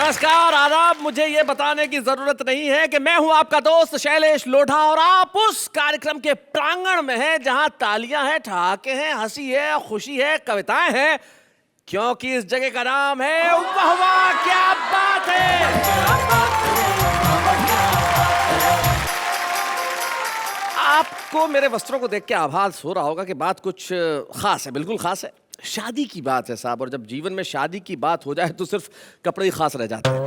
नमस्कार, आदाब। मुझे ये बताने की जरूरत नहीं है कि मैं हूं आपका दोस्त शैलेश लोढ़ा और आप उस कार्यक्रम के प्रांगण में हैं जहां तालियां हैं, ठहाके हैं, हंसी है, खुशी है, कविताएं हैं, क्योंकि इस जगह का नाम है वाह वाह क्या बात है। आपको मेरे वस्त्रों को देख के आभास हो रहा होगा कि बात कुछ खास है, बिल्कुल खास है। शादी की बात है साहब, और जब जीवन में शादी की बात हो जाए तो सिर्फ कपड़े ही खास रह जाते हैं।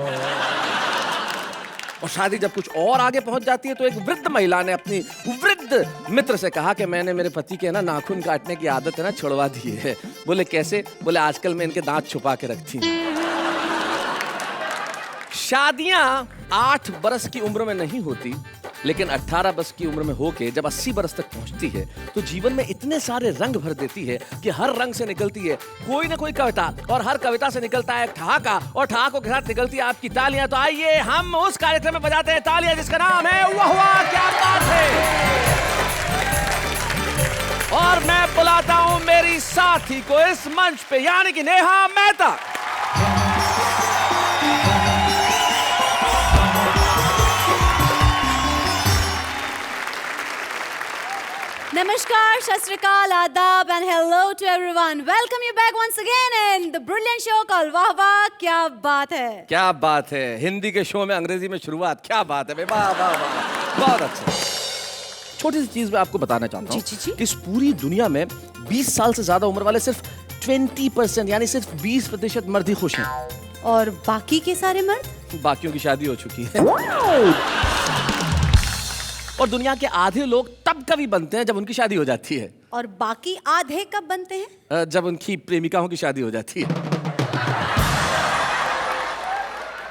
और शादी जब कुछ और आगे पहुंच जाती है तो एक वृद्ध महिला ने अपनी वृद्ध मित्र से कहा कि मैंने मेरे पति के ना नाखून काटने की आदत है ना छुड़वा दी है। बोले कैसे? बोले आजकल मैं इनके दांत छुपा के रखती हूँ। शादियां 8 बरस की उम्र में नहीं होती, लेकिन 18 बरस की उम्र में होके जब 80 बरस तक पहुंचती है तो जीवन में इतने सारे रंग भर देती है कि हर रंग से निकलती है कोई ना कोई कविता, और हर कविता से निकलता है ठहाका, और ठहाकों के साथ निकलती है आपकी तालियां। तो आइए हम उस कार्यक्रम में बजाते हैं तालियां जिसका नाम है वाह वाह क्या बात है। और मैं बुलाता हूं मेरी साथी को इस मंच पे, यानी कि Neha Mehta. Namaskar, Shashrikal, Adab and hello to everyone. Welcome you back once again in the brilliant show called वाह वाह क्या बात है। क्या बात है, हिंदी के शो में अंग्रेजी में शुरुआत, क्या बात है, वाह वाह वाह, बहुत अच्छा। छोटी सी चीज मैं आपको बताना चाहता हूँ कि इस पूरी दुनिया में 20 साल से ज्यादा उम्र वाले सिर्फ 20% यानी सिर्फ 20% मर्द ही खुश हैं। और बाकी के सारे मर्द? बाकियों की शादी हो चुकी है। और दुनिया के आधे लोग तब कभी बनते हैं जब उनकी शादी हो जाती है। और बाकी आधे कब बनते हैं? जब उनकी प्रेमिकाओं की शादी हो जाती है।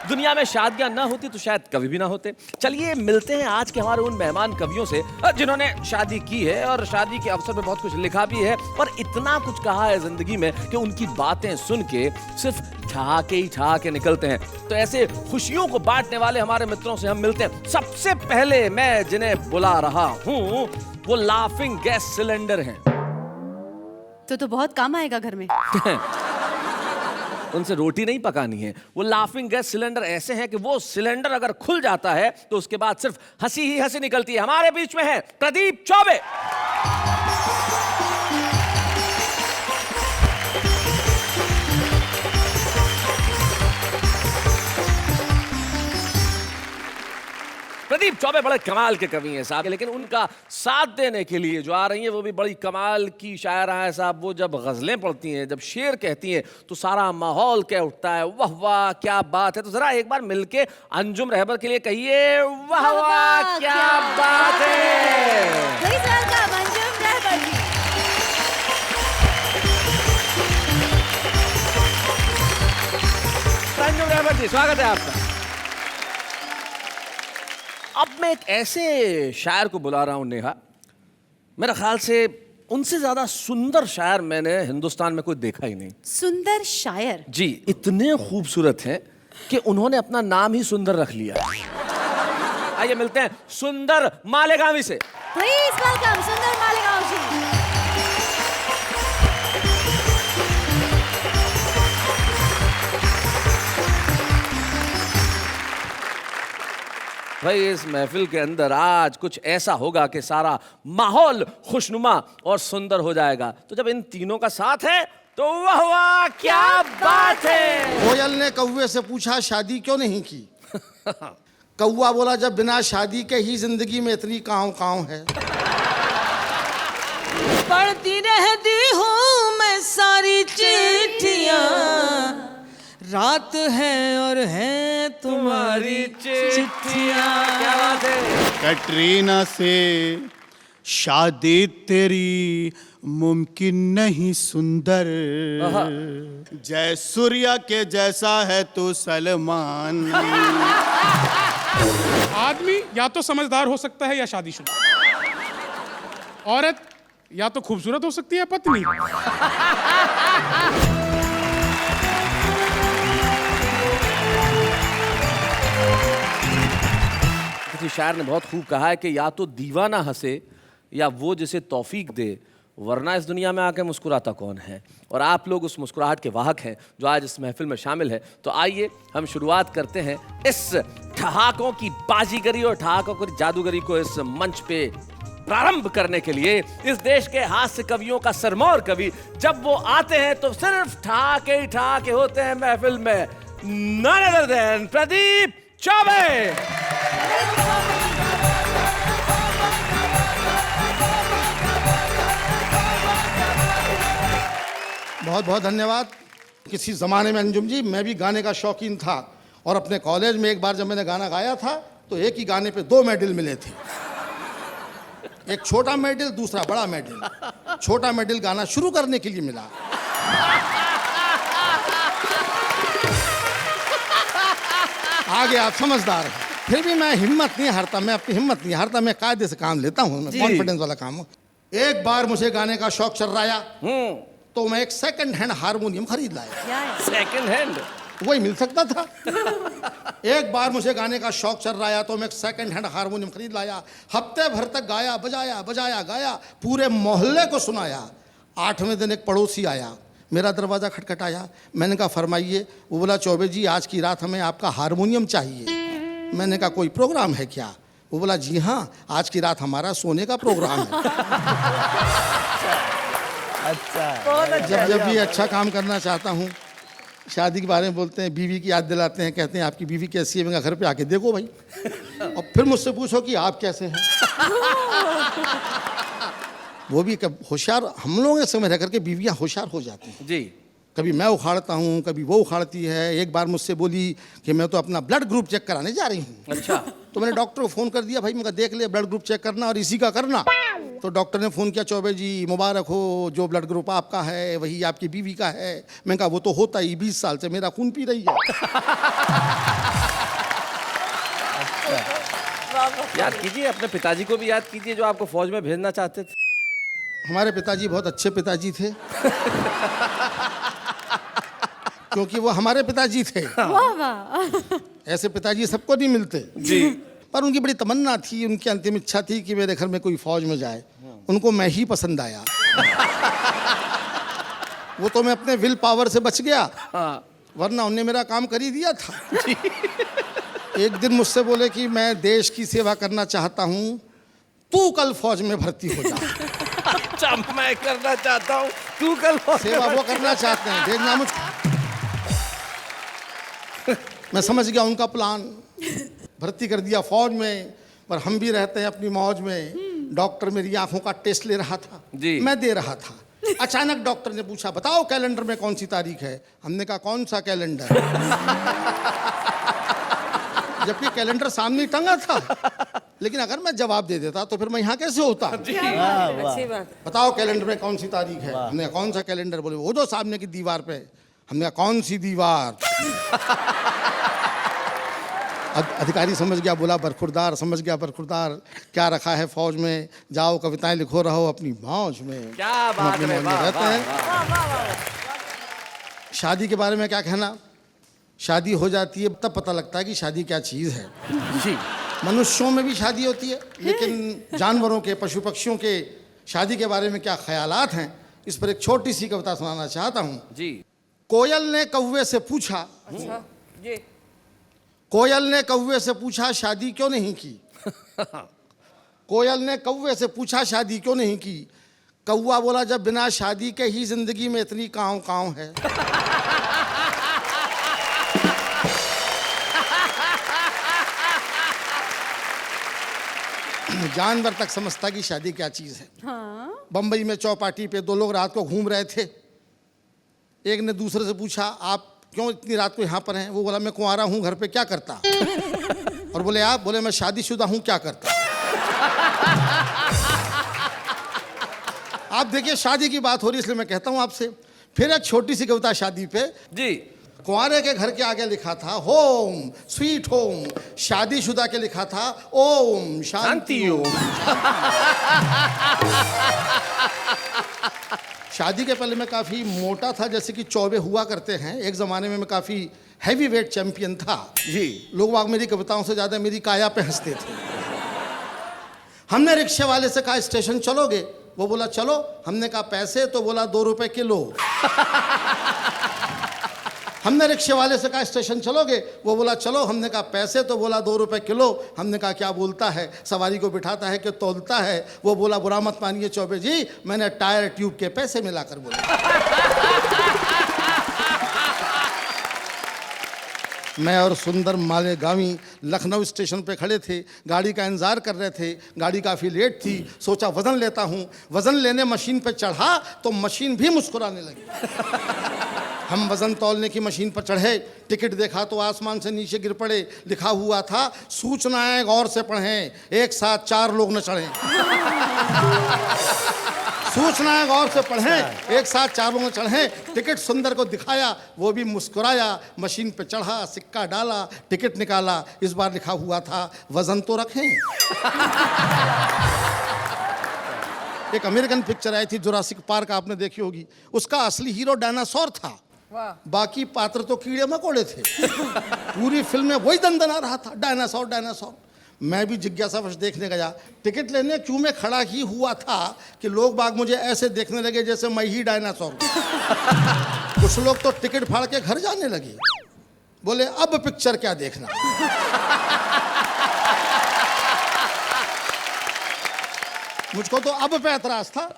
दुनिया में शादियां ना होती तो शायद कभी भी ना होते। चलिए मिलते हैं आज के हमारे उन मेहमान कवियों से जिन्होंने शादी की है और शादी के अवसर पे बहुत कुछ लिखा भी है, और इतना कुछ कहा है जिंदगी में कि उनकी बातें सुन के सिर्फ ठहाके ही ठहाके निकलते हैं। तो ऐसे खुशियों को बांटने वाले हमारे मित्रों से हम मिलते हैं। सबसे पहले मैं जिन्हें बुला रहा हूँ वो लाफिंग गैस सिलेंडर हैं। तो बहुत काम आएगा घर में। उनसे रोटी नहीं पकानी है। वो लाफिंग गैस सिलेंडर ऐसे हैं कि वो सिलेंडर अगर खुल जाता है तो उसके बाद सिर्फ हंसी ही हंसी निकलती है। हमारे बीच में है प्रदीप चौबे। प्रदीप चौबे बड़े कमाल के कवि हैं साहब, लेकिन उनका साथ देने के लिए जो आ रही हैं वो भी बड़ी कमाल की शायरा है साहब। वो जब गजलें पढ़ती हैं, जब शेर कहती हैं तो सारा माहौल कह उठता है वाह वाह क्या बात है। तो जरा एक बार मिलके अंजुम रहबर के लिए कहिए वाह वाह क्या बात है। अंजुम रहबर जी। अंजुम रहबर जी, स्वागत है आपका। अब मैं एक ऐसे शायर को बुला रहा हूं नेहा, मेरा ख्याल से उनसे ज्यादा सुंदर शायर मैंने हिंदुस्तान में कोई देखा ही नहीं। सुंदर शायर? जी, इतने खूबसूरत हैं कि उन्होंने अपना नाम ही सुंदर रख लिया। आइए मिलते हैं सुंदर मालेगांवी से। प्लीज वेलकम सुंदर मालेगांव जी। भाई इस महफिल के अंदर आज कुछ ऐसा होगा कि सारा माहौल खुशनुमा और सुंदर हो जाएगा। तो जब इन तीनों का साथ है तो वाह वाह क्या बात है। कोयल ने कौवे से पूछा शादी क्यों नहीं की? कौवा बोला जब बिना शादी के ही जिंदगी में इतनी काँव काँव है। पढ़ती रहती हूँ मैं सारी चिट्ठियाँ, रात है और है तुम्हारी चिट्ठियाँ। क्या बात है। कैटरीना से शादी तेरी मुमकिन नहीं सुंदर, जय सूर्या के जैसा है तू सलमान। आदमी या तो समझदार हो सकता है या शादीशुदा, औरत या तो खूबसूरत हो सकती है पत्नी। किसी शायर ने बहुत खूब कहा है कि या तो दीवाना हंसे या वो जिसे तौफीक दे वरना इस दुनिया में आके मुस्कुराता कौन है। और आप लोग उस मुस्कुराहट के वाहक हैं जो आज इस महफिल में शामिल है। तो आइए हम शुरुआत करते हैं इस ठहाकों की बाजीगरी और ठहाकों की जादूगरी को इस मंच पे प्रारंभ करने के लिए। इस देश के हास्य कवियों का सरमौर कवि जब वो आते हैं तो सिर्फ ठहाके ही ठहाके होते हैं महफिल में। None other than Pradeep Choubey. बहुत बहुत धन्यवाद। किसी ज़माने में अंजुम जी मैं भी गाने का शौकीन था और अपने कॉलेज में एक बार जब मैंने गाना गाया था तो एक ही गाने पे 2 मेडल मिले थे। एक छोटा मेडल, दूसरा बड़ा मेडल। छोटा मेडल गाना शुरू करने के लिए मिला। आगे आप समझदार हैं। फिर भी मैं हिम्मत नहीं हारता, मैं अपनी हिम्मत नहीं हारता, मैं कायदे से काम लेता हूँ, मैं कॉन्फिडेंस वाला काम हूँ। एक बार मुझे गाने का शौक चल रहा तो मैं एक सेकंड हैंड हारमोनियम खरीद लाया। सेकंड हैंड वही मिल सकता था। एक बार मुझे गाने का शौक चल रहा तो मैं एक सेकंड हैंड हारमोनियम खरीद लाया। हफ्ते भर तक गाया, बजाया बजाया गाया, पूरे मोहल्ले को सुनाया। 8वें दिन एक पड़ोसी आया, मेरा दरवाज़ा खटखटाया। मैंने कहा फरमाइए। वो बोला चौबे जी आज की रात हमें आपका हारमोनियम चाहिए। मैंने कहा कोई प्रोग्राम है क्या? वो बोला जी हाँ, आज की रात हमारा सोने का प्रोग्राम है। जब जब भी अच्छा काम करना चाहता हूँ, शादी के बारे में बोलते हैं, बीवी की याद दिलाते हैं, कहते हैं आपकी बीवी कैसी है? मैं घर पे आके देखो भाई, और फिर मुझसे पूछो कि आप कैसे हैं। वो भी होशियार, हम लोग ऐसे में रह करके बीवियाँ होशियार हो जाती हैं जी। कभी मैं उखाड़ता हूँ, कभी वो उखाड़ती है। एक बार मुझसे बोली कि मैं तो अपना ब्लड ग्रुप चेक कराने जा रही हूँ। अच्छा। तो मैंने डॉक्टर को फ़ोन कर दिया, भाई मैं देख ले ब्लड ग्रुप चेक करना और इसी का करना। तो डॉक्टर ने फ़ोन किया, चौबे जी मुबारक हो, जो ब्लड ग्रुप आपका है वही आपकी बीवी का है। मैंने कहा वो तो होता ही, 20 साल से मेरा खून पी रही है। याद कीजिए, अपने पिताजी को भी याद कीजिए जो आपको फौज में भेजना चाहते थे। हमारे पिताजी बहुत अच्छे पिताजी थे। क्योंकि वो हमारे पिताजी थे। वाह वाह। ऐसे पिताजी सबको नहीं मिलते जी। पर उनकी बड़ी तमन्ना थी, उनकी अंतिम इच्छा थी कि मेरे घर में कोई फौज में जाए। उनको मैं ही पसंद आया। वो तो मैं अपने विल पावर से बच गया, वरना उनने मेरा काम कर ही दिया था। एक दिन मुझसे बोले कि मैं देश की सेवा करना चाहता हूँ, तू कल फौज में भर्ती हो जा। अच्छा, मैं करना चाहता हूँ, तू कल फौज में सेवा वो करना चाहते हैं, देखना मुझको। मैं समझ गया उनका प्लान, भर्ती कर दिया फौज में। पर हम भी रहते हैं अपनी मौज में। डॉक्टर मेरी आंखों का टेस्ट ले रहा था जी। मैं दे रहा था। अचानक डॉक्टर ने पूछा बताओ कैलेंडर में कौन सी तारीख है? हमने कहा कौन सा कैलेंडर? जबकि कैलेंडर सामने टंगा था। लेकिन अगर मैं जवाब दे देता तो फिर मैं यहाँ कैसे होता? अच्छी बात। बताओ कैलेंडर में कौन सी तारीख है? हमने कहा कौन सा कैलेंडर? बोले वो जो सामने की दीवार पे। हमने कहा कौन सी दीवार? अधिकारी समझ गया, बोला बरखुरदार। समझ गया बरखुरदार क्या रखा है फौज में, जाओ कविताएं लिखो, रहो अपनी मौज में। क्या हम बात अपनी है, मौज में वाह, रहते वाह, हैं। शादी के बारे में क्या कहना? शादी हो जाती है तब पता लगता है कि शादी क्या चीज़ है। जी। मनुष्यों में भी शादी होती है, लेकिन जानवरों के, पशु पक्षियों के शादी के बारे में क्या ख्यालात हैं, इस पर एक छोटी सी कविता सुनाना चाहता हूँ। जी। कोयल ने कौवे से पूछा, अच्छा जी। कोयल ने कौवे से पूछा शादी क्यों नहीं की? कोयल ने कौवे से पूछा शादी क्यों नहीं की? कौवा बोला जब बिना शादी के ही जिंदगी में इतनी काँव काँव है। जानवर तक समझता कि शादी क्या चीज है। हाँ। बंबई में चौपाटी पे 2 लोग रात को घूम रहे थे। एक ने दूसरे से पूछा आप क्यों इतनी रात को यहाँ पर हैं? वो बोला मैं कुंवारा हूँ, घर पे क्या करता? और बोले आप? बोले मैं शादीशुदा हूँ, क्या करता? आप देखिए शादी की बात हो रही इसलिए मैं कहता हूँ आपसे। फिर एक छोटी सी कविता शादी पे। जी। कुंवारे के घर के आगे लिखा था होम स्वीट होम, शादीशुदा के लिखा था ओम शांति ओम। शादी के पहले मैं काफ़ी मोटा था, जैसे कि चौबे हुआ करते हैं। एक ज़माने में मैं काफ़ी हैवी वेट चैंपियन था। जी। लोग वाग मेरी कविताओं से ज़्यादा मेरी काया पे हंसते थे। हमने रिक्शे वाले से कहा स्टेशन चलोगे? वो बोला चलो। हमने कहा पैसे? तो बोला 2 रुपए किलो। हमने रिक्शे वाले से कहा स्टेशन चलोगे? वो बोला चलो। हमने कहा पैसे? तो बोला 2 रुपए किलो। हमने कहा क्या बोलता है, सवारी को बिठाता है कि तौलता है? वो बोला बुरा मत मानिए चौबे जी, मैंने टायर ट्यूब के पैसे मिलाकर बोला। मैं और सुंदर मालेगामी लखनऊ स्टेशन पे खड़े थे, गाड़ी का इंतजार कर रहे थे। गाड़ी काफ़ी लेट थी, सोचा वज़न लेता हूँ। वज़न लेने मशीन पे चढ़ा तो मशीन भी मुस्कुराने लगी। हम वज़न तौलने की मशीन पर चढ़े, टिकट देखा तो आसमान से नीचे गिर पड़े। लिखा हुआ था सूचनाएं गौर से पढ़ें, एक साथ 4 लोग न चढ़ें। सूचनाएं गौर से पढ़ें, एक साथ 4 लोग चढ़ें। टिकट सुंदर को दिखाया, वो भी मुस्कुराया। मशीन पे चढ़ा, सिक्का डाला, टिकट निकाला। इस बार लिखा हुआ था वजन तो रखें। एक अमेरिकन पिक्चर आई थी जुरासिक पार्क, आपने देखी होगी। उसका असली हीरो डायनासोर था, बाकी पात्र तो कीड़े मकोड़े थे। पूरी फिल्म में वही दंदना रहा था, डायनासोर डायनासोर। मैं भी जिज्ञासावश देखने गया। टिकट लेने क्यों में खड़ा ही हुआ था कि लोग बाग मुझे ऐसे देखने लगे जैसे मैं ही डायनासोर। कुछ लोग तो टिकट फाड़ के घर जाने लगे, बोले अब पिक्चर क्या देखना। मुझको तो अब पे ऐतराज था,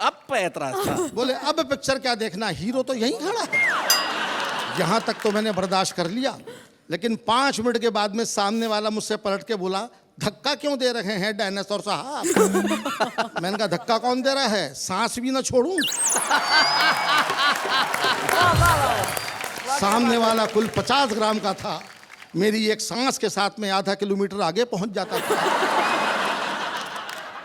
बोले अब पिक्चर क्या देखना, हीरो तो यहीं खड़ा है। यहां तक तो मैंने बर्दाश्त कर लिया, लेकिन 5 मिनट के बाद में सामने वाला मुझसे पलट के बोला धक्का क्यों दे रहे हैं डायनासोर साहब? मैंने कहा धक्का कौन दे रहा है, सांस भी ना छोड़ूं। सामने वाला कुल 50 ग्राम का था, मेरी एक सांस के साथ में आधा किलोमीटर आगे पहुंच जाता था।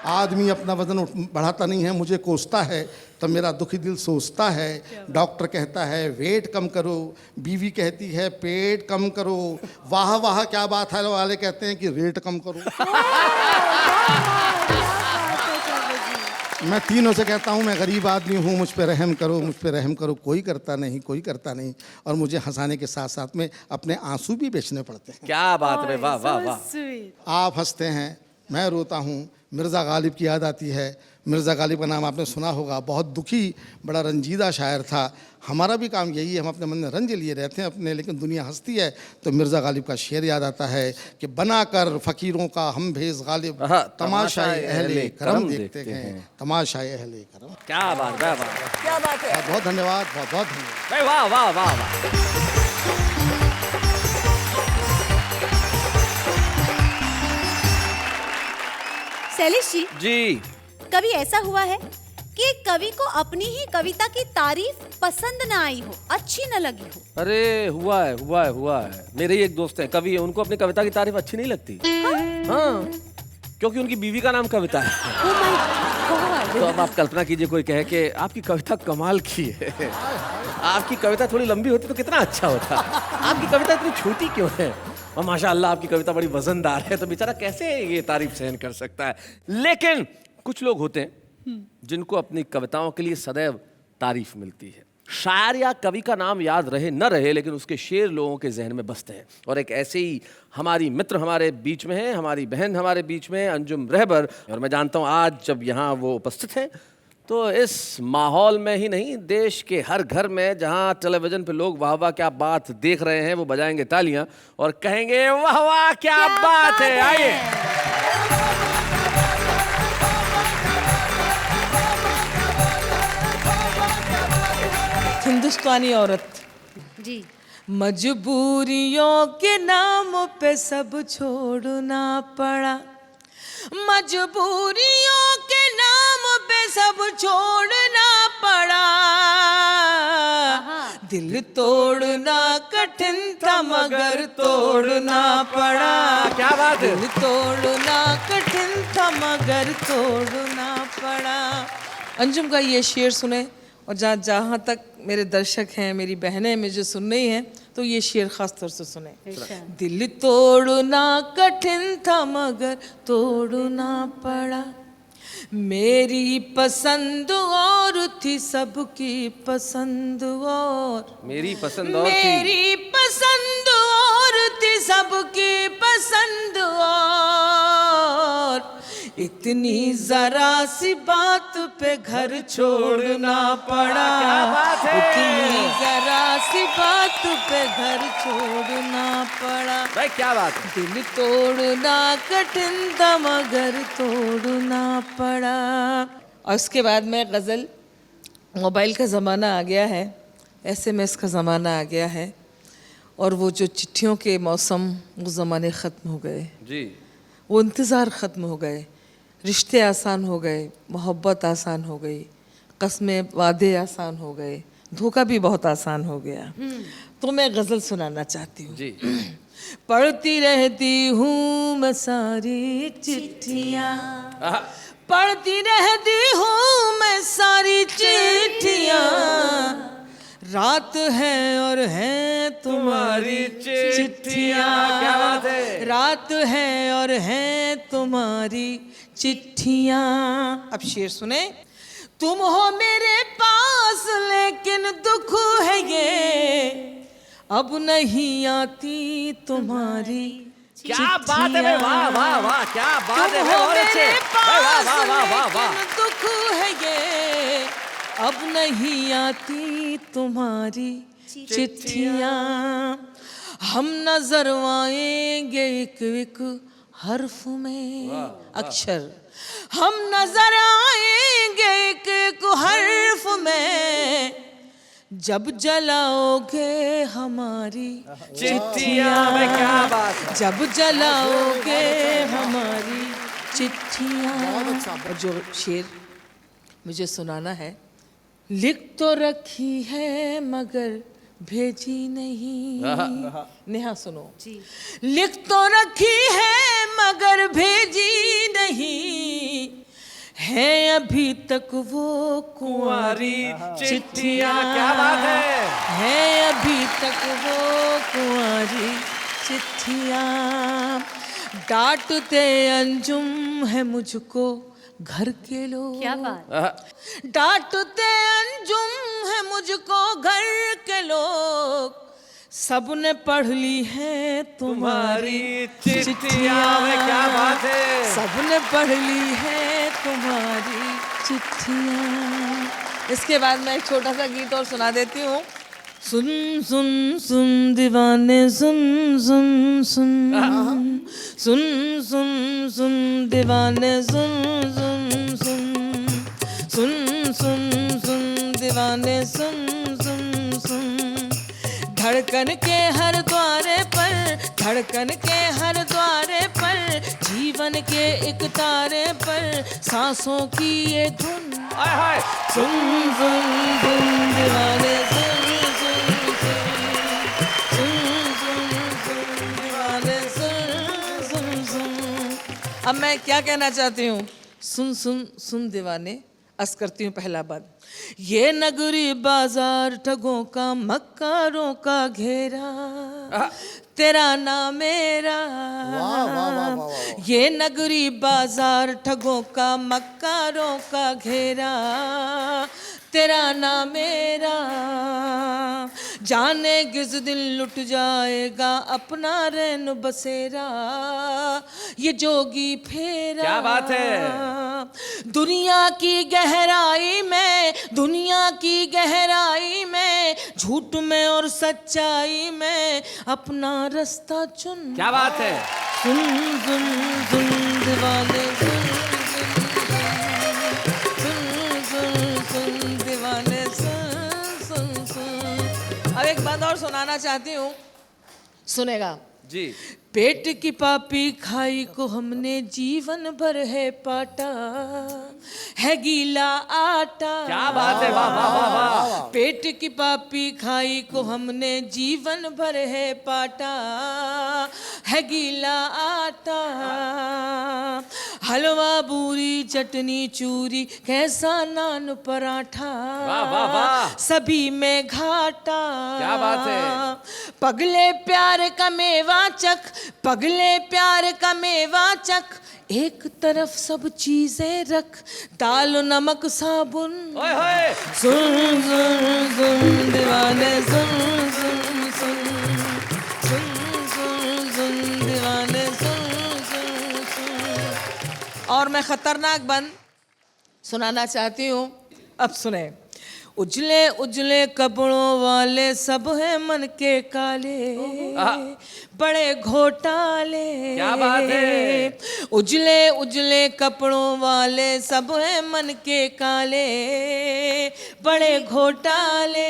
आदमी अपना वजन बढ़ाता नहीं है, मुझे कोसता है, तब मेरा दुखी दिल सोचता है। डॉक्टर कहता है वेट कम करो, बीवी कहती है पेट कम करो, वाह वाह क्या बात है वाले कहते हैं कि रेट कम करो। मैं तीनों से कहता हूँ मैं गरीब आदमी हूँ, मुझ पे रहम करो, मुझ पे रहम करो। कोई करता नहीं, कोई करता नहीं। और मुझे हंसाने के साथ साथ में अपने आंसू भी बेचने पड़ते हैं। क्या बात है, वाह वाह वाह। आप हंसते हैं, मैं रोता हूँ। मिर्ज़ा गालिब की याद आती है। मिर्ज़ा गालिब का नाम आपने सुना होगा, बहुत दुखी, बड़ा रंजीदा शायर था। हमारा भी काम यही है, हम अपने मन में रंज लिए रहते हैं अपने, लेकिन दुनिया हंसती है। तो मिर्ज़ा गालिब का शेर याद आता है कि बनाकर फ़कीरों का हम भेज गालिब, तमाशाए अहले करम देखते हैं, तमाशाए अहले करम। क्या बात, वाह वाह, क्या बात है। बहुत बहुत धन्यवाद, बहुत बहुत धन्यवाद। वाह वाह वाह वाह। शैलेश जी, कभी ऐसा हुआ है कि कवि को अपनी ही कविता की तारीफ पसंद ना आई हो, अच्छी न लगी हो? अरे हुआ है। मेरे ही एक दोस्त हैं, कवि है, उनको अपनी कविता की तारीफ अच्छी नहीं लगती। हाँ, क्योंकि उनकी बीवी का नाम कविता है। Oh my God! तो अब आप कल्पना कीजिए, कोई कहे कि आपकी कविता कमाल की है, आपकी कविता थोड़ी लंबी होती तो कितना अच्छा होता, आपकी कविता इतनी छोटी क्यों है, और माशाअल्लाह आपकी कविता बड़ी वजनदार है, तो बेचारा कैसे ये तारीफ सहन कर सकता है। लेकिन कुछ लोग होते हैं जिनको अपनी कविताओं के लिए सदैव तारीफ मिलती है। शायर या कवि का नाम याद रहे न रहे, लेकिन उसके शेर लोगों के जहन में बसते हैं। और एक ऐसे ही हमारी मित्र हमारे बीच में है, हमारी बहन हमारे बीच में है, अंजुम रहबर। और मैं जानता हूँ आज जब यहाँ वो उपस्थित हैं तो इस माहौल में ही नहीं, देश के हर घर में जहाँ टेलीविजन पे लोग वाह वाह क्या बात देख रहे हैं, वो बजाएंगे तालियां और कहेंगे वाह वाह क्या बात है। आइए। हिंदुस्तानी औरत जी, मजबूरियों के नाम पे सब छोड़ना पड़ा, मजबूरियों के नाम पे सब छोड़ना पड़ा, दिल तोड़ना कठिन था मगर तोड़ना पड़ा। क्या बात है। दिल तोड़ना कठिन था मगर तोड़ना पड़ा। अंजुम का ये शेर सुने, और जहाँ तक मेरे दर्शक हैं, मेरी बहनें मुझे सुन रही हैं, तो ये शेर खास तौर से सुने। दिल तोड़ना कठिन था मगर तोड़ना पड़ा, मेरी पसंद और थी सबकी पसंद और, मेरी पसंद और थी, मेरी पसंद और थी सबकी पसंद और, इतनी जरा सी बात पे घर छोड़ना पड़ा। क्या बात है? इतनी जरा सी बात पे घर छोड़ना पड़ा। भाई क्या बात है। दिल तोड़ना कठिन था मगर तोड़ना पड़ा। और उसके बाद में गज़ल, मोबाइल का ज़माना आ गया है, SMS का ज़माना आ गया है, और वो जो चिट्ठियों के मौसम, वो ज़माने ख़त्म हो गए, जी वो इंतज़ार ख़त्म हो गए, रिश्ते आसान हो गए, मोहब्बत आसान हो गई, कस्में वादे आसान हो गए, धोखा भी बहुत आसान हो गया। तो मैं गज़ल सुनाना चाहती हूँ। जी पढ़ती रहती हूँ मैं सारी चिट्ठियाँ, पढ़ती रहती हूँ मैं सारी चिट्ठियाँ, रात है और है तुम्हारी चिट्ठियाँ। क्या बात है। रात है और है तुम्हारी चिट्ठियाँ। अब शेर सुने। तुम हो मेरे पास लेकिन दुख है ये, अब नहीं आती तुम्हारी क्या बात है भाई, वाह वाह वाह, क्या बात है भाई, बहुत अच्छे भाई, वाह वाह वाह वाह वाह। दुख है ये, अब नहीं आती तुम्हारी चिट्ठियाँ। हम नजर आएंगे एक एक हर्फ में, अक्षर हम नजर आएंगे एक एक हर्फ में, जब जलाओगे हमारी चिट्ठियाँ में, क्या बात है। जब जलाओगे हमारी चिट्ठियाँ। और जो शेर मुझे सुनाना है। लिख तो रखी है मगर भेजी नहीं। नेहा सुनो जी। लिख तो रखी है मगर भेजी नहीं, है अभी तक वो कुंवारी चिट्ठियाँ। क्या बात है। अभी तक वो कुंवारी चिट्ठियाँ। डांटते अंजुम है मुझको घर के लोग। क्या बात। डांटते अंजुम है मुझको घर के लोग, सबने पढ़ ली है तुम्हारी चिट्ठियाँ में, क्या बात है। सबने पढ़ ली है तुम्हारी चिट्ठियाँ। इसके बाद मैं एक छोटा सा गीत और सुना देती हूँ। सुन सुन सुन दीवाने सुन सुन सुन, सुन सुन सुन दीवाने सुन सुन सुन, सुन सुन सुन दीवाने सुन सुन सुन। धड़कन के हर द्वारे पर, धड़कन के हर द्वारे पर, जीवन के एक तारे पर सांसों की ये धुन। हाय हाय। सुन सुन सुन दीवाने सुन सुन सुन, सुन सुन सुन दीवाने सुन सुन सुन। अब मैं क्या कहना चाहती हूँ। सुन सुन सुन दीवाने, अर्ज करती हूँ पहला बात। ये नगरी बाजार ठगों का मक्कारों का घेरा, तेरा नाम मेरा। ये नगरी बाजार ठगों का मक्कारों का घेरा, तेरा नाम मेरा। जाने किस दिन लुट जाएगा अपना रैन बसेरा, ये जोगी फेरा। क्या बात है। दुनिया की गहराई में, दुनिया की गहराई में, झूठ में और सच्चाई में अपना रास्ता चुन। क्या बात है। सुन सुन सुन दीवाने सुन सुन सुन सुन दीवाने सुन सुन सुन। अब एक बात और सुनाना चाहती हूँ, सुनेगा जी। पेट की पापी खाई को हमने जीवन भर है पाटा, है गीला आटा। क्या बात है, वाह वाह वाह वाह। पेट की पापी खाई को हमने जीवन भर है पाटा, है गीला आटा। हलवा पूरी चटनी चूरी कैसा नान पराठा, वाह वाह वाह। सभी में घाटा। क्या बात है। पगले प्यार का मेवा चख, पगले प्यार का मेवा चख, एक तरफ सब चीजें रख, दाल नमक साबुन। ओए होए। सुन सुन सुन दीवाने सुन सुन सुन, सुन सुन सुन दीवाने सुन सुन सुन। और मैं खतरनाक बन सुनाना चाहती हूँ। अब सुने। उजले उजले कपड़ों वाले सब हैं मन के काले, बड़े घोटाले। क्या बात है। उजले उजले कपड़ों वाले सब हैं मन के काले, बड़े घोटाले।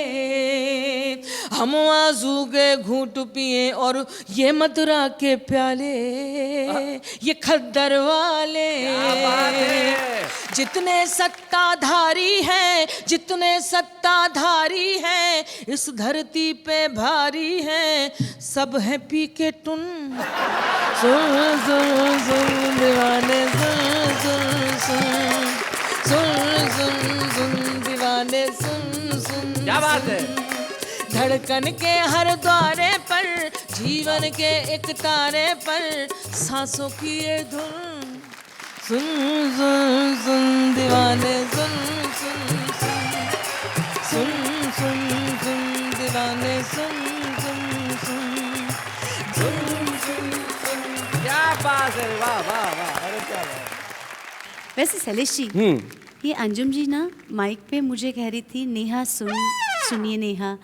हम आजू के घूंट पिए और ये मदुरा के प्याले, ये खद्दर वाले। जितने सत्ताधारी हैं, जितने सत्ताधारी हैं, इस धरती पे भारी हैं, सब है पी के टुन। सुन सुन सुन दीवाने सुन सुन सुन, सुन सुन सुन दीवाने सुन सुन। क्या बात है। धड़कन के हर द्वारे पर, जीवन के एक तारे पर, सांसों की ये धुन। सुन सुन सुन दीवाने सुन सुन सुन, सुन सुन सुन दीवाने सुन सुन सुन, सुन सुन सुन। क्या बात है। वाह वाह वाह। अरे क्या बात। वैसे शैलेश जी, ये अंजुम जी ना माइक पे मुझे कह रही थी नेहा सुनिए नेहा।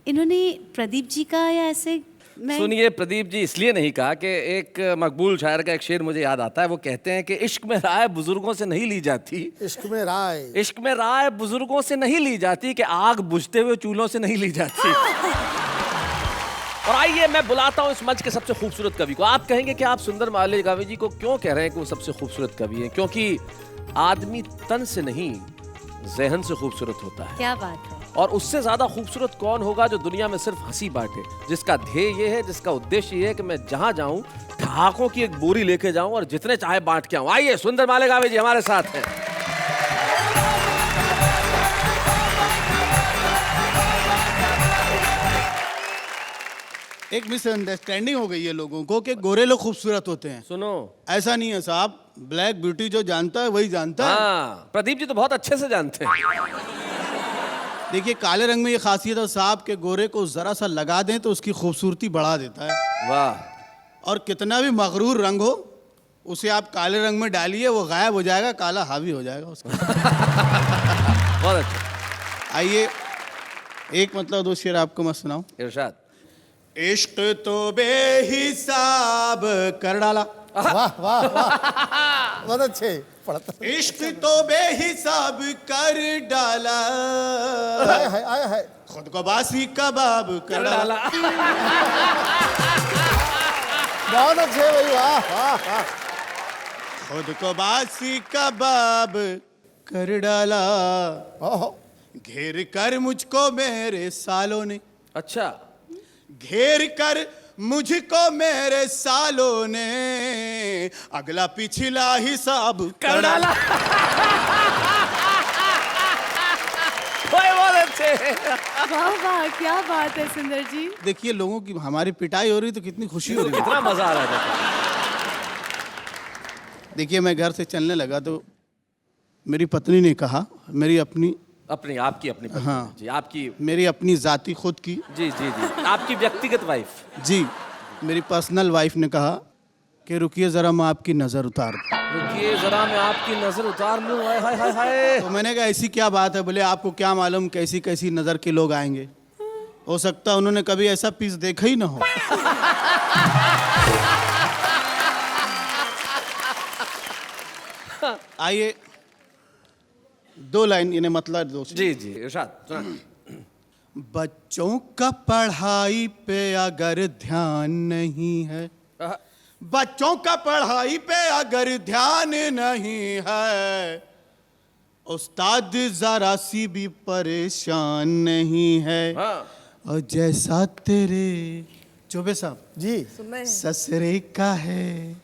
इन्होंने प्रदीप जी का या ऐसे मैं सुनिए प्रदीप जी इसलिए नहीं कहा कि एक मकबूल शायर का एक शेर मुझे याद आता है। वो कहते हैं कि इश्क में राय बुजुर्गों से नहीं ली जाती, इश्क में राय, इश्क में राय बुजुर्गों से नहीं ली जाती, कि आग बुझते हुए चूल्हों से नहीं ली जाती। और आइए मैं बुलाता हूँ इस मंच के सबसे खूबसूरत कवि को। आप कहेंगे कि आप सुंदर मालेगावी जी को क्यों कह रहे हैं कि वो सबसे खूबसूरत कवि हैं? क्योंकि आदमी तन से नहीं ज़हन से खूबसूरत होता है। क्या बात है। और उससे ज्यादा खूबसूरत कौन होगा जो दुनिया में सिर्फ हंसी बांटे, जिसका ध्येय ये है, जिसका उद्देश्य ये है कि मैं जहां जाऊं ठहाकों की एक बोरी लेके जाऊं और जितने चाहे बांट के आऊं। आइए सुंदर मालेगावी जी हमारे साथ हैं। एक मिसअंडरस्टैंडिंग हो गई है लोगों को कि गोरे लोग खूबसूरत होते हैं। सुनो, ऐसा नहीं है साहब, ब्लैक ब्यूटी जो जानता है वही जानता है। हाँ प्रदीप जी तो बहुत अच्छे से जानते हैं। देखिए काले रंग में ये खासियत है साहब के गोरे को जरा सा लगा दें तो उसकी खूबसूरती बढ़ा देता है। वाह। और कितना भी मगरूर रंग हो उसे आप काले रंग में डालिए, वो गायब हो जाएगा, काला हावी हो जाएगा उसका। बहुत अच्छा। आइए एक मतलब दो शेर आपको मैं सुनाऊं। इरशाद। इश्क तो बेहिसाब कर डाला। वाह वाह वाह, बहुत अच्छे पढ़ता। इश्क तो बेहिसाब कर डाला, आया है खुद को बासी कबाब कर डाला। बहुत अच्छे भाई, वाह वाह वाह। खुद को बासी कबाब कर डाला, ओहो, घेर कर मुझको मेरे सालों ने। अच्छा। घेर कर मुझको मेरे सालों ने, अगला पिछला हिसाब कर डाला। बहुत अच्छे। वाह वाह, क्या बात है सुंदर जी। देखिए लोगों की हमारी पिटाई हो रही तो कितनी खुशी हो रही है। कितना मजा आ रहा है। देखिए मैं घर से चलने लगा तो मेरी पत्नी ने कहा, मेरी अपनी अपनी आपकी अपनी पत्नी। हाँ। जी आपकी। मेरी अपनी जाती खुद की, जी जी जी आपकी व्यक्तिगत वाइफ। जी मेरी पर्सनल वाइफ ने कहा कि रुकिए जरा मैं आपकी नजर उतार दूं। रुकिए जरा मैं आपकी नजर उतार लूं। हाय हाय हाय हाय। तो मैंने कहा ऐसी क्या बात है? बोले आपको क्या मालूम कैसी कैसी नजर के लोग आएंगे, हो सकता है उन्होंने कभी ऐसा पीस देखा ही ना हो। आइए दो लाइन इन्हें मतलब दो। जी जी इरशाद सुना। बच्चों का पढ़ाई पे अगर ध्यान नहीं है, बच्चों का पढ़ाई पे अगर ध्यान नहीं है, उस्ताद जरा सी भी परेशान नहीं है। हाँ। और जैसा तेरे चौबे साहब जी ससरे का है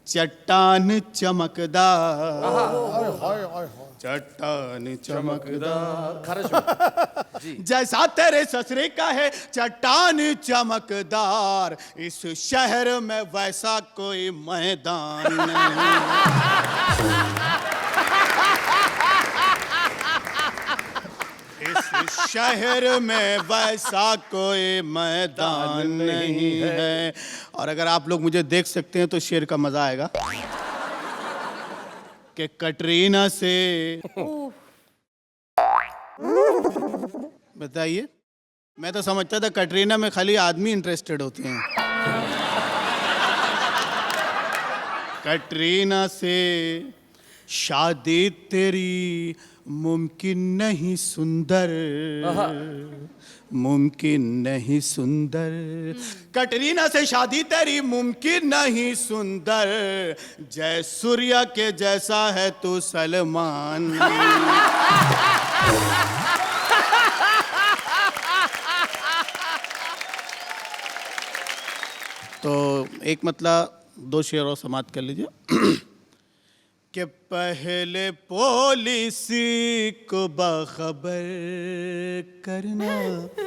चट्टान चमकदार, चट्टान चमकदार। खरच जी। जैसा तेरे ससरे का है चट्टान चमकदार, इस शहर में वैसा कोई मैदान नहीं। इस शहर में वैसा कोई मैदान नहीं है। और अगर आप लोग मुझे देख सकते हैं तो शेर का मजा आएगा। कि कटरीना से बताइए, मैं तो समझता था कटरीना में खाली आदमी इंटरेस्टेड होते हैं। कटरीना से शादी तेरी मुमकिन नहीं सुंदर, मुमकिन नहीं सुंदर। कटरीना से शादी तेरी मुमकिन नहीं सुंदर, जय सूर्या के जैसा है तू सलमान। तो एक मतलब 2 शेर और समाप्त कर लीजिए। कि पहले पुलिस को बाखबर करना,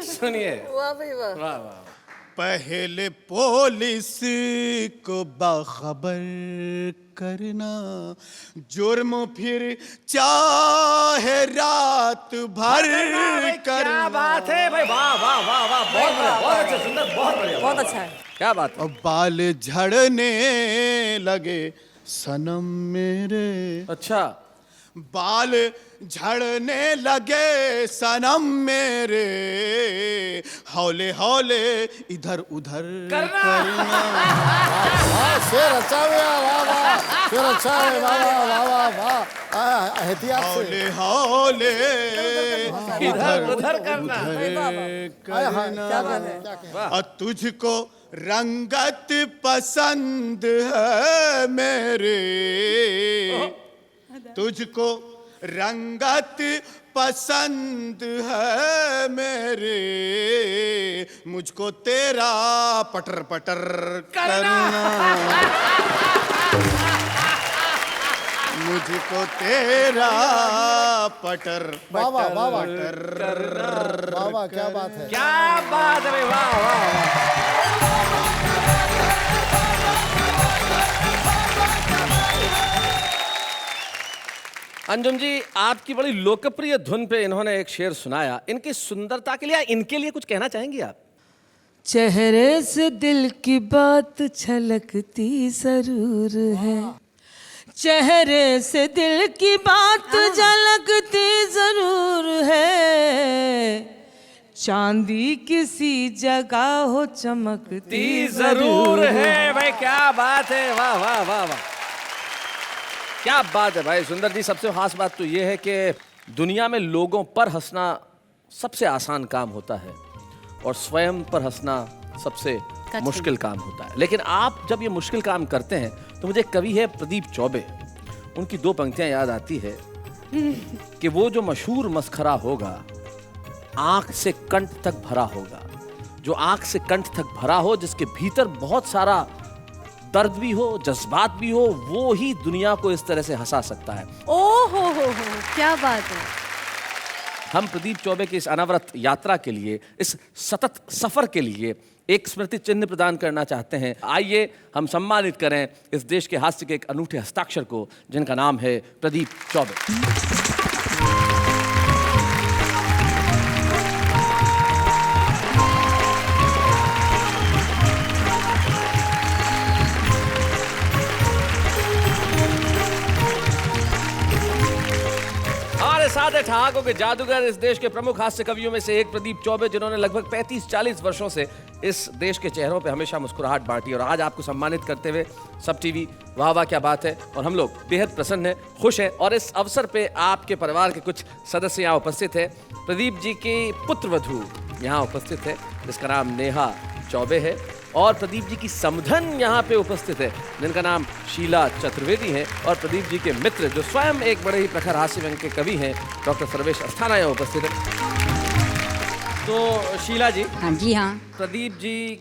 सुनिए। वाह भाई वाह। वाह वाह। पहले पुलिस को बाखबर करना, जुर्म फिर चाहे रात भर क्या करना। बात है भाई, वाह वाह वाह वाह, बहुत बढ़िया, बहुत अच्छा, सुंदर, बहुत बढ़िया, बहुत अच्छा है। क्या बात है। और बाल झड़ने लगे सनम मेरे, अच्छा, बाल झड़ने लगे सनम मेरे, हौले हौले इधर उधर करना। वाह, शेर अच्छा हुआ, वाह वाह, शेर अच्छा है, वाह वाह वाह वाह वाह, एहतियात से। हौले हौले इधर उधर करना। करना। और तुझको रंगत पसंद है मेरे, तुझको रंगत पसंद है मेरे, मुझको तेरा पटर पटर करना। मुझको तेरा पटर वाह वाह वाह वाह, पटर वाह वाह, क्या बात है। क्या बात है भाई, वाह वाह वाह। अंजुम जी, आपकी बड़ी लोकप्रिय धुन पे इन्होंने एक शेर सुनाया, इनकी सुंदरता के लिए, इनके लिए कुछ कहना चाहेंगी आप? चेहरे से दिल की बात छलकती जरूर है, चेहरे से दिल की बात झलकती जरूर है, चांदी किसी जगह हो चमकती जरूर है भाई, क्या बात है, वाह वाह वाह वाह, क्या बात है भाई। सुंदर जी, सबसे खास बात तो ये है कि दुनिया में लोगों पर हंसना सबसे आसान काम होता है और स्वयं पर हंसना सबसे मुश्किल काम होता है। लेकिन आप जब ये मुश्किल काम करते हैं तो मुझे कवि है प्रदीप चौबे, उनकी 2 पंक्तियां याद आती है कि वो जो मशहूर मस्खरा होगा आंख से कंठ तक भरा होगा, जो आंख से कंठ तक भरा हो, जिसके भीतर बहुत सारा दर्द भी हो, जज्बात भी हो, वो ही दुनिया को इस तरह से हंसा सकता है। ओ हो, क्या बात है। हम प्रदीप चौबे की इस अनवरत यात्रा के लिए, इस सतत सफर के लिए एक स्मृति चिन्ह प्रदान करना चाहते हैं। आइए हम सम्मानित करें इस देश के हास्य के एक अनूठे हस्ताक्षर को, जिनका नाम है प्रदीप चौबे। सादे ठहाकों के जादूगर, इस देश के प्रमुख हास्य कवियों में से एक प्रदीप चौबे, जिन्होंने लगभग 35-40 वर्षों से इस देश के चेहरों पे हमेशा मुस्कुराहट बांटी, और आज आपको सम्मानित करते हुए सब टीवी वाह वाह क्या बात है और हम लोग बेहद प्रसन्न हैं, खुश हैं। और इस अवसर पे आपके परिवार के कुछ सदस्य यहाँ उपस्थित हैं। प्रदीप जी की पुत्रवधू यहाँ उपस्थित है, जिसका नाम नेहा चौबे है, और प्रदीप जी की समधन यहाँ पे उपस्थित है, जिनका नाम शीला चतुर्वेदी है, और प्रदीप जी के मित्र जो स्वयं एक बड़े ही प्रखर हास्य व्यंग के कवि हैं, डॉक्टर सर्वेश अस्थाना यहाँ उपस्थित है। तो शीला जी, हाँ जी, हाँ प्रदीप जी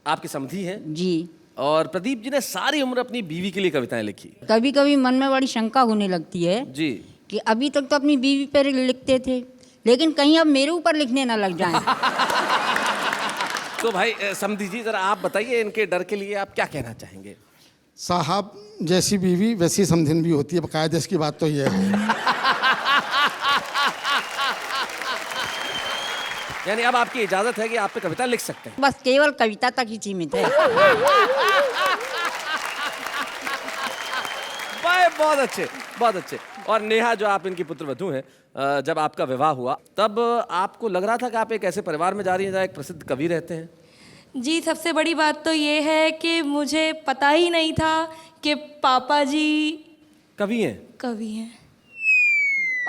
आपकी समधी हैं, जी। और प्रदीप जी ने सारी उम्र अपनी बीवी के लिए कविताएं लिखी। कभी कभी मन में बड़ी शंका होने लगती है जी, कि अभी तक तो अपनी बीवी पर लिखते थे, लेकिन कहीं अब मेरे ऊपर लिखने ना लग जाएं। तो भाई समधी जी, जरा आप बताइए, इनके डर के लिए आप क्या कहना चाहेंगे? साहब, जैसी बीवी वैसी समधिन भी होती है, बकायदे इसकी बात तो ये है। यानी अब आपकी इजाजत है कि आप पे कविता लिख सकते हैं? बस केवल कविता तक ही सीमित है। भाई बहुत अच्छे, बहुत अच्छे। और नेहा, जो आप इनकी पुत्रवधू हैं, जब आपका विवाह हुआ तब आपको लग रहा था कि आप एक ऐसे परिवार में जा रही हैं जहाँ एक प्रसिद्ध कवि रहते हैं? जी, सबसे बड़ी बात तो ये है कि मुझे पता ही नहीं था कि पापा जी कवि हैं। कवि हैं।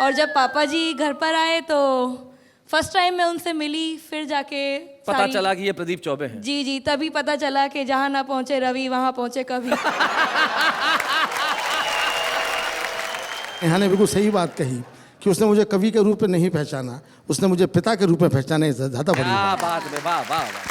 और जब पापा जी घर पर आए तो फर्स्ट टाइम मैं उनसे मिली, फिर जाके पता चला कि ये प्रदीप चौबे हैं। जी जी, तभी पता चला कि जहाँ ना पहुँचे रवि वहाँ पहुँचे कवि। नेहा ने बिल्कुल सही बात कही कि उसने मुझे कवि के रूप में नहीं पहचाना, उसने मुझे पिता के रूप में पहचाना। ज़्यादा बड़ी क्या बात। बात है, वाह वाह वाह।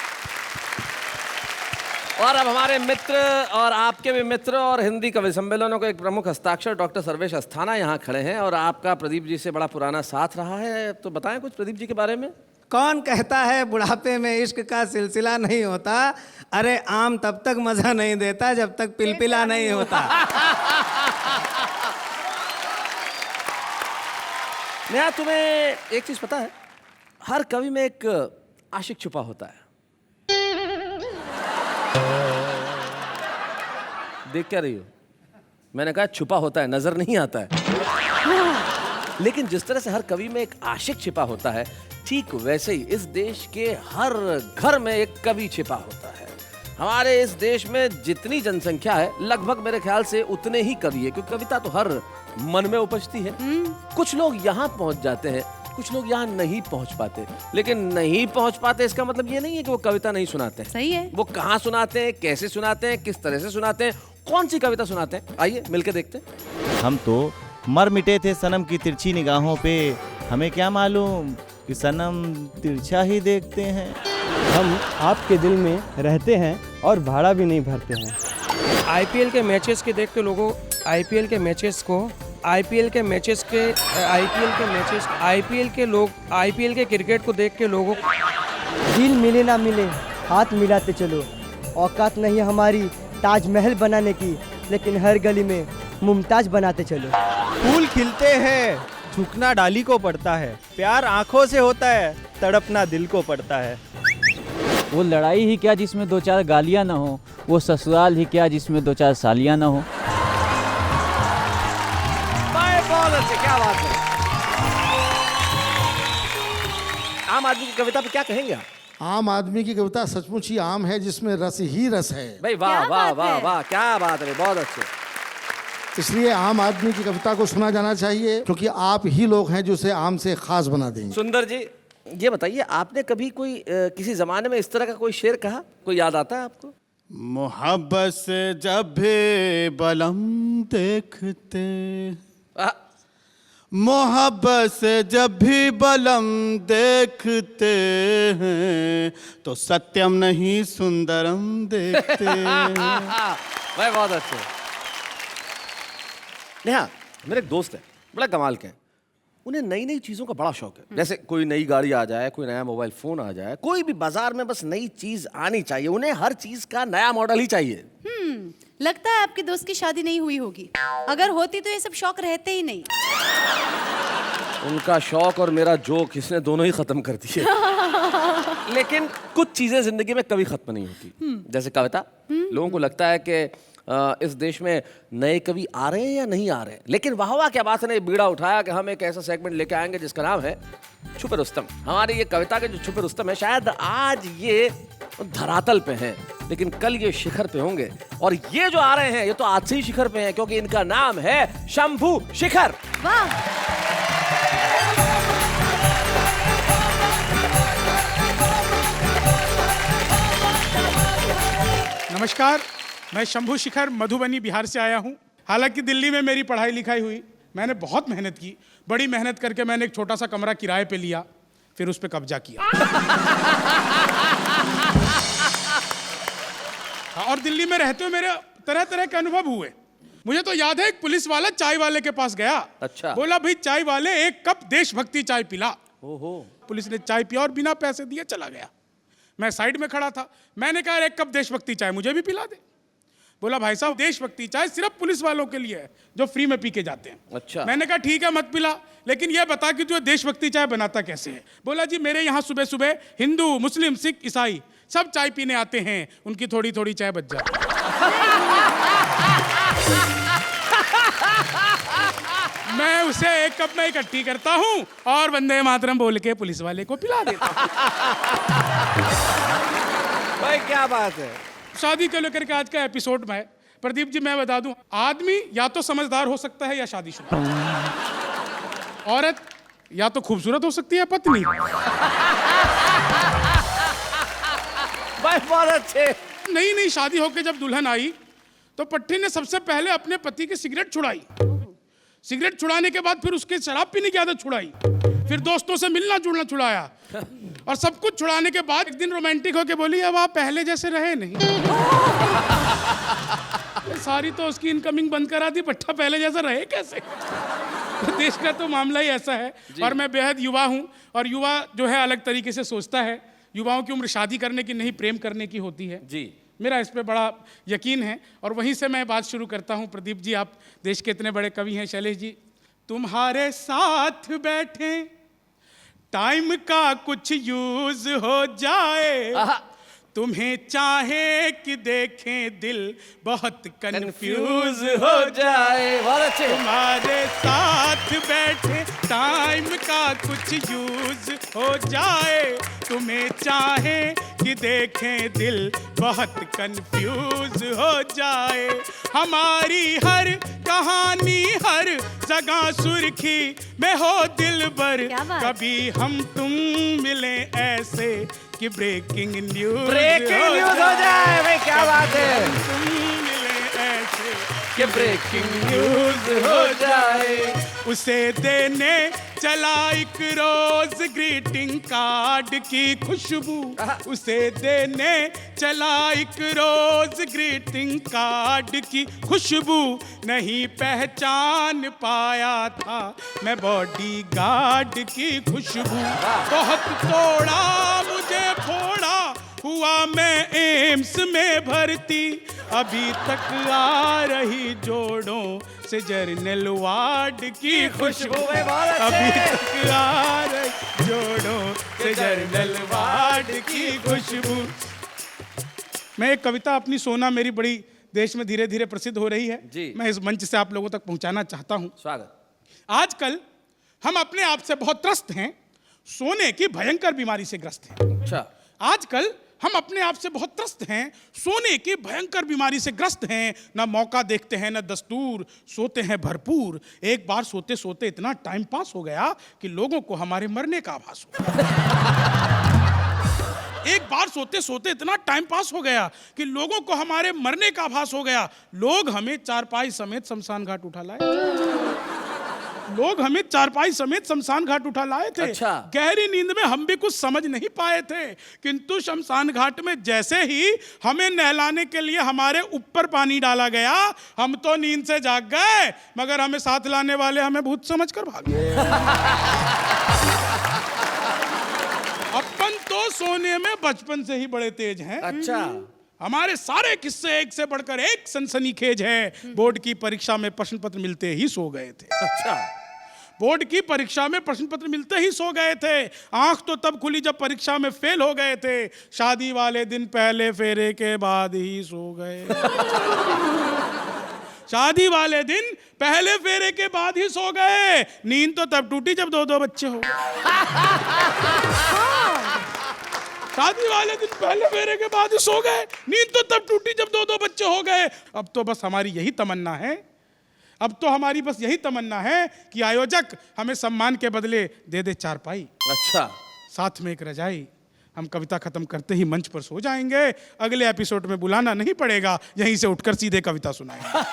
और अब हमारे मित्र और आपके भी मित्र और हिंदी कवि सम्मेलनों के एक प्रमुख हस्ताक्षर डॉक्टर सर्वेश अस्थाना यहाँ खड़े हैं और आपका प्रदीप जी से बड़ा पुराना साथ रहा है, तो बताएं कुछ प्रदीप जी के बारे में। कौन कहता है बुढ़ापे में इश्क का सिलसिला नहीं होता? अरे आम तब तक मजा नहीं देता जब तक पिलपिला नहीं होता। नेहा, तुम्हें एक चीज पता है, हर कवि में एक आशिक छुपा होता है। देख क्या रही हो? मैंने कहा छुपा होता है, नजर नहीं आता है। लेकिन जिस तरह से हर कवि में एक आशिक छिपा होता है, ठीक वैसे ही इस देश के हर घर में एक कवि छिपा होता है। हमारे इस देश में जितनी जनसंख्या है, लगभग मेरे ख्याल से उतने ही कवि है, क्योंकि कविता तो हर मन में उपजती है। कुछ लोग यहाँ पहुंच जाते हैं, कुछ लोग यहाँ नहीं पहुंच पाते। लेकिन नहीं पहुंच पाते इसका मतलब ये नहीं है कि वो कविता नहीं सुनाते हैं। सही है। वो कहाँ सुनाते हैं, कैसे सुनाते हैं, किस तरह से सुनाते हैं, कौन सी कविता सुनाते हैं, आइए मिलकर देखते हैं। हम तो मर मिटे थे सनम की तिरछी निगाहों पे, हमें क्या मालूम कि सनम तिरछा ही देखते हैं। हम आपके दिल में रहते हैं और भाड़ा भी नहीं भरते हैं। आईपीएल के मैचेस के देख के लोगों आईपीएल के मैचेस के क्रिकेट को देख के लोगों दिल मिले ना मिले हाथ मिलाते चलो। औकात नहीं है हमारी ताजमहल बनाने की, लेकिन हर गली में मुमताज बनाते चलो। फूल खिलते हैं, झुकना डाली को पड़ता है। प्यार आंखों से होता है, तड़पना दिल को पड़ता है। वो लड़ाई ही क्या जिसमें दो चार गालियां ना हो, वो ससुराल ही क्या जिसमें दो चार सालियां ना हो। बहुत अच्छे, क्या बात है। आम आदमी की कविता पे क्या कहेंगे आप? आम आदमी की कविता सचमुच ही आम है, जिसमें रस ही रस है। भाई वाह वाह वाह वाह, क्या बात है, बहुत अच्छे। इसलिए आम आदमी की कविता को सुना जाना चाहिए, क्योंकि आप ही लोग हैं जो उसे आम से खास बना देंगे। सुंदर जी, ये बताइए, आपने कभी कोई किसी जमाने में इस तरह का कोई शेर कहा, कोई याद आता है आपको? मोहब्बत से जब भी बलम देखते, मोहब्बत से जब भी बलम देखते हैं तो सत्यम नहीं सुंदरम देखते हैं। भाई बहुत अच्छे। नेहा, मेरे एक दोस्त है, बड़ा कमाल के हैं। उन्हें नई नई चीज़ों का बड़ा शौक है। जैसे कोई नई गाड़ी आ जाए, कोई नया मोबाइल फ़ोन आ जाए, कोई भी बाजार में बस नई चीज़ आनी चाहिए, उन्हें हर चीज़ का नया मॉडल ही चाहिए। लगता है आपके दोस्त की शादी नहीं हुई होगी। अगर होती तो ये सब शौक रहते ही नहीं। उनका शौक और मेरा जोक इसने दोनों ही खत्म कर दिए। लेकिन कुछ चीज़ें जिंदगी में कभी खत्म नहीं होती, जैसे कविता। लोगों को लगता है कि इस देश में नए कवि आ रहे हैं या नहीं आ रहे हैं, लेकिन वाह वाह क्या बात है, बीड़ा उठाया कि हम एक ऐसा सेगमेंट लेके आएंगे जिसका नाम है छुपे रुस्तम। हमारी ये कविता के जो छुपे रुस्तम है, शायद आज ये धरातल पे हैं, लेकिन कल ये शिखर पे होंगे। और ये जो आ रहे हैं, ये तो आज से ही शिखर पे हैं, क्योंकि इनका नाम है शंभू शिखर। वाह। नमस्कार, मैं शंभू शिखर मधुबनी बिहार से आया हूँ। हालांकि दिल्ली में मेरी पढ़ाई लिखाई हुई, मैंने बहुत मेहनत की, बड़ी मेहनत करके मैंने एक छोटा सा कमरा किराए पे लिया, फिर उस पे कब्जा किया। और दिल्ली में रहते हुए मेरे तरह तरह के अनुभव हुए। मुझे तो याद है, एक पुलिस वाला चाय वाले के पास गया। अच्छा। बोला, भाई चाय वाले, एक कप देशभक्ति चाय पिला। ओहो। पुलिस ने चाय पिया और बिना पैसे दिए चला गया। मैं साइड में खड़ा था, मैंने कहा, एक कप देशभक्ति चाय मुझे भी पिला दे। बोला, भाई साहब, देशभक्ति चाय सिर्फ पुलिस वालों के लिए है जो फ्री में पी के जाते हैं। अच्छा। मैंने कहा, ठीक है, मत पिला, लेकिन ये बता कि तू देशभक्ति चाय बनाता कैसे है। बोला, जी मेरे यहाँ सुबह सुबह हिंदू, मुस्लिम, सिख, ईसाई सब चाय पीने आते हैं, उनकी थोड़ी थोड़ी चाय बच जाती है। मैं उसे एक कप में इकट्ठी करता हूँ और वंदे मातरम बोल के पुलिस वाले को पिला देता हूँ। भाई क्या बात है। शादी को लेकर के आज का एपिसोड में प्रदीप जी मैं बता दूं, आदमी या तो समझदार हो सकता है या शादीशुदा, औरत या तो खूबसूरत हो सकती है पत्नी। भाई बहुत अच्छे। नई नई शादी होके जब दुल्हन आई तो पट्टी ने सबसे पहले अपने पति की सिगरेट छुड़ाई, सिगरेट छुड़ाने के बाद फिर उसके शराब पीने की आदत छुड़ाई, फिर दोस्तों से मिलना जुलना छुड़ाया, और सब कुछ छुड़ाने के बाद एक दिन रोमांटिक होके बोली अब आप पहले जैसे रहे नहीं। सारी तो उसकी इनकमिंग बंद करा दी, पट्टा पहले जैसा रहे कैसे। तो देश का तो मामला ही ऐसा है। और मैं बेहद युवा हूँ, और युवा जो है अलग तरीके से सोचता है। युवाओं की उम्र शादी करने की नहीं प्रेम करने की होती है जी। मेरा इस पे बड़ा यकीन है, और वहीं से मैं बात शुरू करता हूँ। प्रदीप जी आप देश के इतने बड़े कवि हैं। शैलेश जी, तुम्हारे साथ बैठे टाइम का कुछ यूज हो जाए, तुम्हें चाहे कि देखें दिल बहुत कंफ्यूज हो जाए। बहुत अच्छे। तुम्हारे साथ बैठे टाइम का कुछ यूज हो जाए, तुम्हें चाहे कि देखें दिल बहुत कंफ्यूज हो जाए। हमारी हर कहानी हर जगह सुर्खी में हो दिल भर, कभी हम तुम मिले ऐसे कि ब्रेकिंग न्यूज हो जाए। भाई क्या बात है। तुम मिले ऐसे कि ब्रेकिंग न्यूज हो जाए। उसे देने चला एक रोज ग्रीटिंग कार्ड की खुशबू, उसे देने चला एक रोज ग्रीटिंग कार्ड की खुशबू, नहीं पहचान पाया था मैं बॉडी गार्ड की खुशबू। बहुत तोड़ा मुझे फोड़ा हुआ मैं एम्स में भर्ती, अभी तक आ रही जोड़ों से जर्नल वार्ड की खुशबू। अभी तक आ रही जोड़ों से जर्नल वार्ड की खुशबू। मैं एक कविता अपनी सोना मेरी बड़ी देश में धीरे धीरे प्रसिद्ध हो रही है जी। मैं इस मंच से आप लोगों तक पहुंचाना चाहता हूं। स्वागत। आजकल हम अपने आप से बहुत त्रस्त हैं, सोने की भयंकर बीमारी से ग्रस्त हैं। अच्छा। आजकल हम अपने आप से बहुत त्रस्त हैं, सोने की भयंकर बीमारी से ग्रस्त हैं। ना मौका देखते हैं ना दस्तूर, सोते हैं भरपूर। एक बार सोते सोते इतना टाइम पास हो गया कि लोगों को हमारे मरने का आभास हो गया। एक बार सोते सोते इतना टाइम पास हो गया कि लोगों को हमारे मरने का आभास हो गया। लोग हमें चारपाई समेत शमशान घाट उठा लाए। लोग हमें चारपाई समेत शमशान घाट उठा लाए थे। अच्छा। गहरी नींद में हम भी कुछ समझ नहीं पाए थे, किंतु शमशान घाट में जैसे ही हमें नहलाने के लिए हमारे ऊपर पानी डाला गया, हम तो नींद से जाग गए, मगर हमें साथ लाने वाले हमें भूत समझकर भागे। अपन तो सोने में बचपन से ही बड़े तेज हैं। अच्छा। हमारे सारे किस्से एक से बढ़कर एक सनसनीखेज है। बोर्ड की परीक्षा में प्रश्न पत्र मिलते ही सो गए थे। अच्छा। बोर्ड की परीक्षा में प्रश्न पत्र मिलते ही सो गए थे। आंख तो तब खुली जब परीक्षा में फेल हो गए थे। शादी वाले दिन पहले फेरे के बाद ही सो गए। शादी वाले दिन पहले फेरे के बाद ही सो गए। नींद तो तब टूटी जब दो बच्चे हो गए। शादी वाले दिन पहले फेरे के बाद ही सो गए। नींद तो तब टूटी जब दो बच्चे हो गए। अब तो बस हमारी यही तमन्ना है, अब तो हमारी बस यही तमन्ना है कि आयोजक हमें सम्मान के बदले दे दे चारपाई। अच्छा। साथ में एक रजाई। हम कविता खत्म करते ही मंच पर सो जाएंगे। अगले एपिसोड में बुलाना नहीं पड़ेगा, यहीं से उठकर सीधे कविता सुनाएंगे।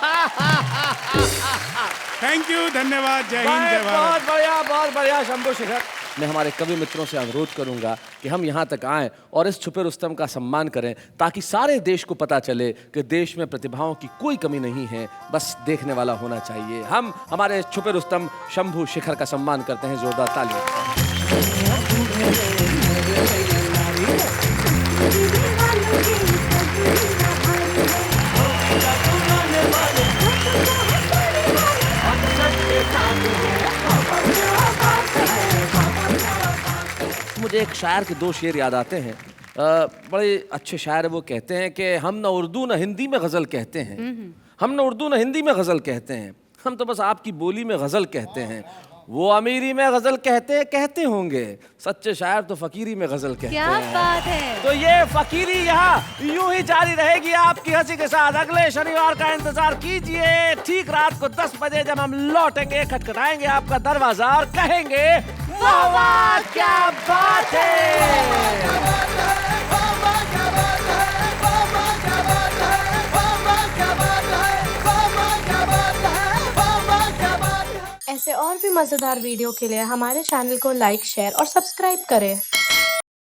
थैंक यू, धन्यवाद, जय हिंद, जय भारत। बहुत बढ़िया, बहुत बढ़िया शंभू शिखर। मैं हमारे कवि मित्रों से अनुरोध करूंगा कि हम यहाँ तक आएं और इस छुपे रुस्तम का सम्मान करें, ताकि सारे देश को पता चले कि देश में प्रतिभाओं की कोई कमी नहीं है, बस देखने वाला होना चाहिए। हम हमारे छुपे रुस्तम शंभू शिखर का सम्मान करते हैं। जोरदार तालियां। मुझे एक शायर के दो शेर याद आते हैं। बड़े अच्छे शायर वो कहते हैं कि हम न उर्दू न हिंदी में गज़ल कहते हैं, हम न उर्दू न हिंदी में गज़ल कहते हैं, हम तो बस आपकी बोली में गजल कहते हैं, वो अमीरी में गजल कहते होंगे, सच्चे शायर तो फकीरी में गजल कहते क्या हैं। बात है। तो ये फकीरी यहाँ यूं ही जारी रहेगी आपकी हंसी के साथ। अगले शनिवार का इंतजार कीजिए, ठीक रात को 10 बजे जब हम लौटेंगे, खटखटाएंगे आपका दरवाजा और कहेंगे वाह वाह क्या बात है। ऐसे और भी मज़ेदार वीडियो के लिए हमारे चैनल को लाइक, शेयर और सब्सक्राइब करें।